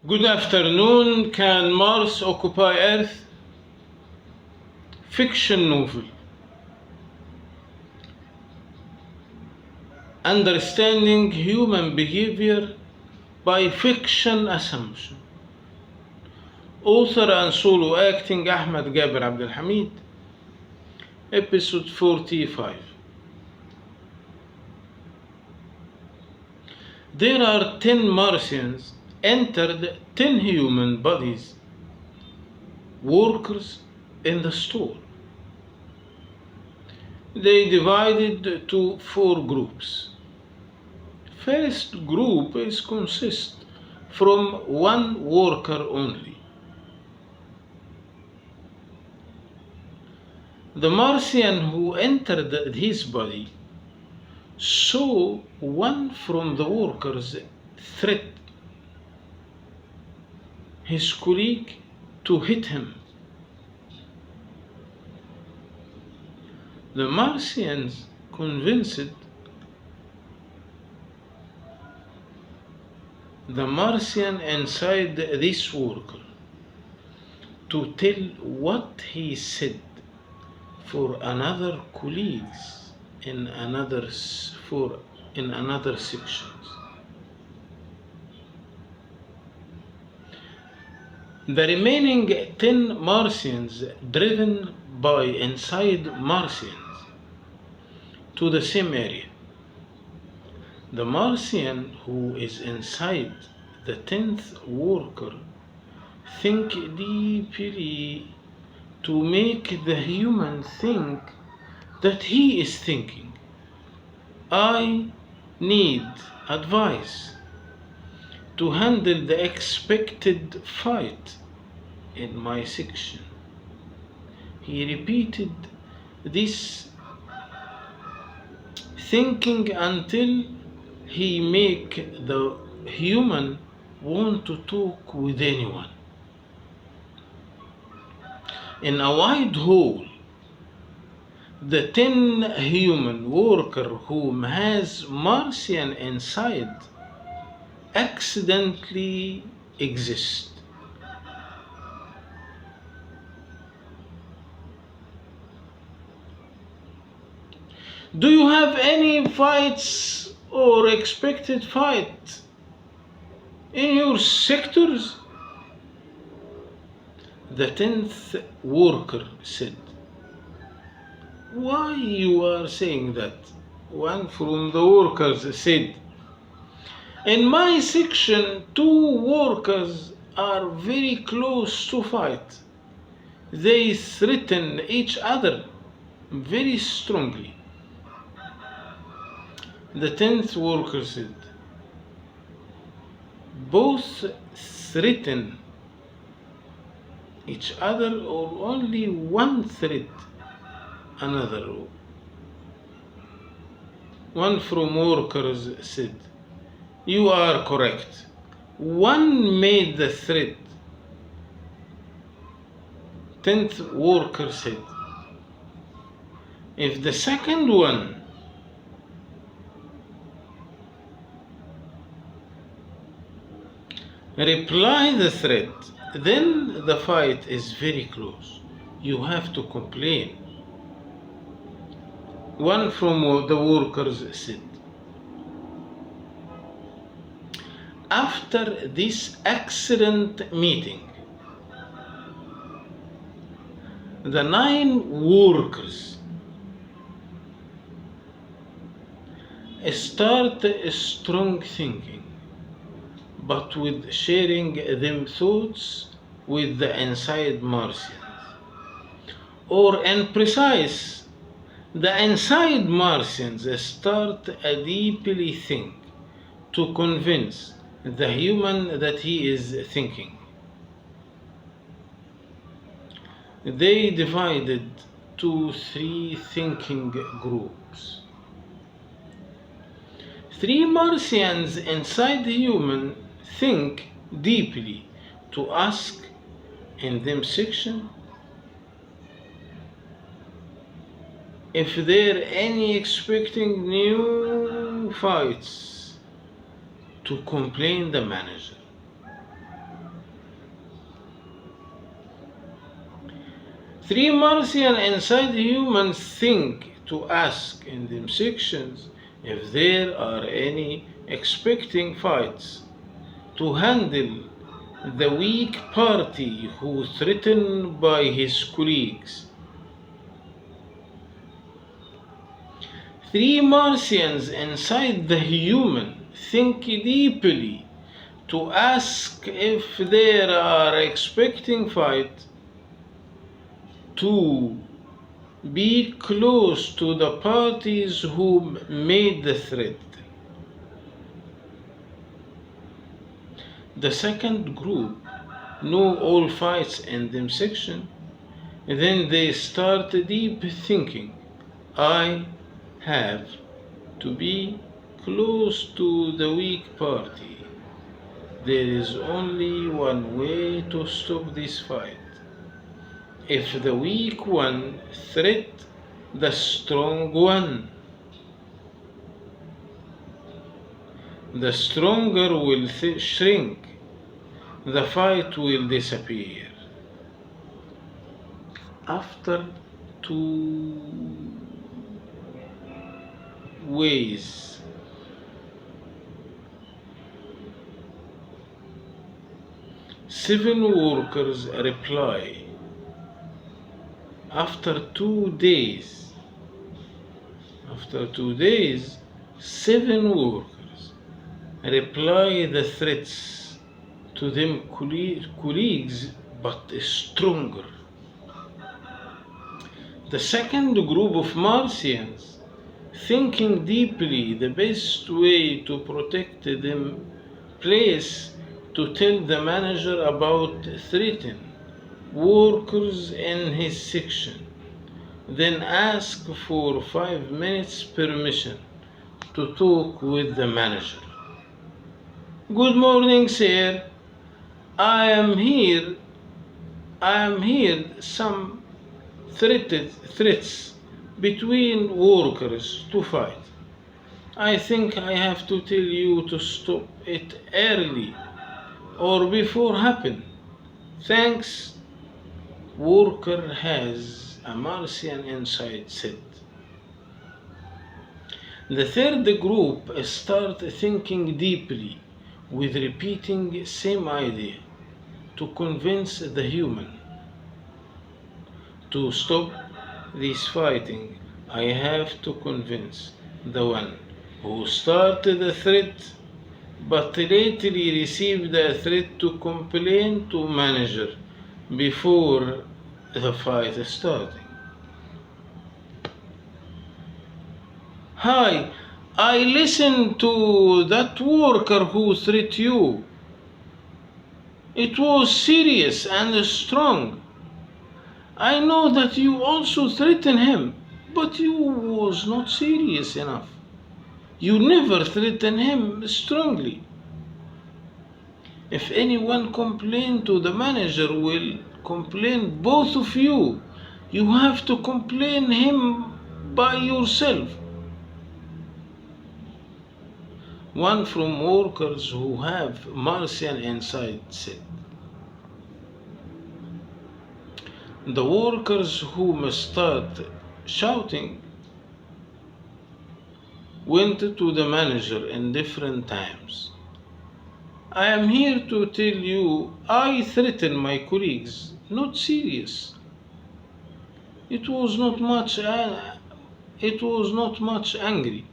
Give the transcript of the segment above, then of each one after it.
Good afternoon. Can Mars occupy Earth? Fiction novel. Understanding human behavior by fiction assumption. Author and solo acting Ahmed Gaber Abdelhamid. Episode 45. There are 10 Martians entered 10 human bodies, workers in the store. They divided to 4 groups. First group consists from 1 worker only. The Martian who entered his body saw one from the workers threat his colleague to hit him. The Martians convinced the Martian inside this worker to tell what he said for another colleagues in another sections. The remaining 10 Martians driven by inside Martians to the same area. The Martian who is inside the 10th worker think deeply to make the human think that he is thinking. I need advice to handle the expected fight in my section. He repeated this thinking until he make the human want to talk with anyone. In a wide hall, the 10 human worker whom has Martian inside accidentally exist. Do you have any fights or expected fight in your sectors? The 10th worker said. Why you are saying that? One from the workers said. In my section, 2 workers are very close to fight. They threaten each other very strongly. The 10th worker said, both threaten each other or only one threat another? One from workers said, you are correct. One made the threat. 10th worker said, if the second one reply the threat, then the fight is very close. You have to complain. One from the workers said. After this excellent meeting, the 9 workers start strong thinking, but with sharing them thoughts with the inside Martians. Or in precise, the inside Martians start a deeply think to convince the human that he is thinking. They divided to 3 thinking groups. 3 Martians inside the human think deeply to ask in them section if there any expecting new fights to complain the manager. Three Martian inside humans think to ask in them sections if there are any expecting fights, to handle the weak party who threatened by his colleagues. Three Martians inside the human think deeply to ask if there are expecting fight, to be close to the parties who made the threat. The second group know all fights in them section, then they start deep thinking. I have to be close to the weak party. There is only one way to stop this fight. If the weak one threat the strong one, the stronger will shrink, the fight will disappear. After 2 ways, seven workers reply. After 2 days, 7 workers reply the threats to them colleagues, but stronger. The second group of Martians, thinking deeply the best way to protect them place to tell the manager about threatened workers in his section, then ask for 5 minutes permission to talk with the manager. Good morning, sir. I am here. Some threats between workers to fight. I think I have to tell you to stop it early or before happen. Thanks. Worker has a Martian inside said. The third group start thinking deeply with repeating same idea to convince the human. To stop this fighting, I have to convince the one who started the threat but lately received a threat to complain to manager before the fight starting. Hi, I listened to that worker who threatened you. It was serious and strong. I know that you also threatened him, but you was not serious enough. You never threatened him strongly. If anyone complain to the manager will complain both of you. You have to complain him by yourself. One from workers who have Martian inside said. The workers who must start shouting went to the manager in different times. I am here to tell you I threatened my colleagues, not serious. It was not much angry.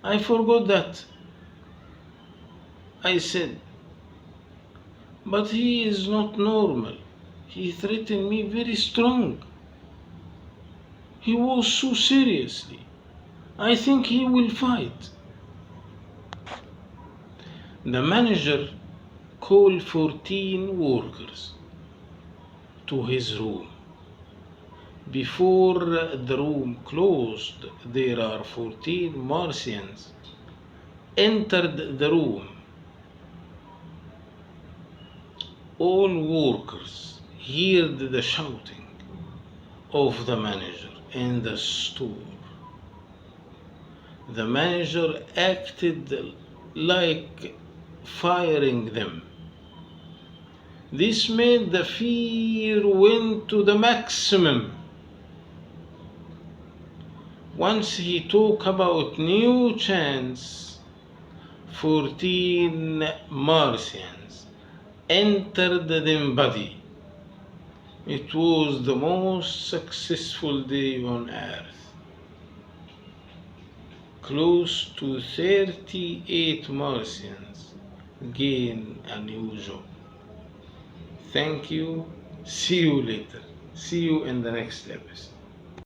I forgot that. I said, but he is not normal. He threatened me very strong. He was so seriously. I think he will fight. The manager called 14 workers to his room. Before the room closed, there are 14 Martians entered the room. All workers heard the shouting of the manager in the store. The manager acted like firing them. This made the fear went to the maximum. Once he talked about new chance, 14 Martians entered the body. It was the most successful day on Earth. Close to 38 Martians gain a new job. Thank you. See you later. See you in the next episode.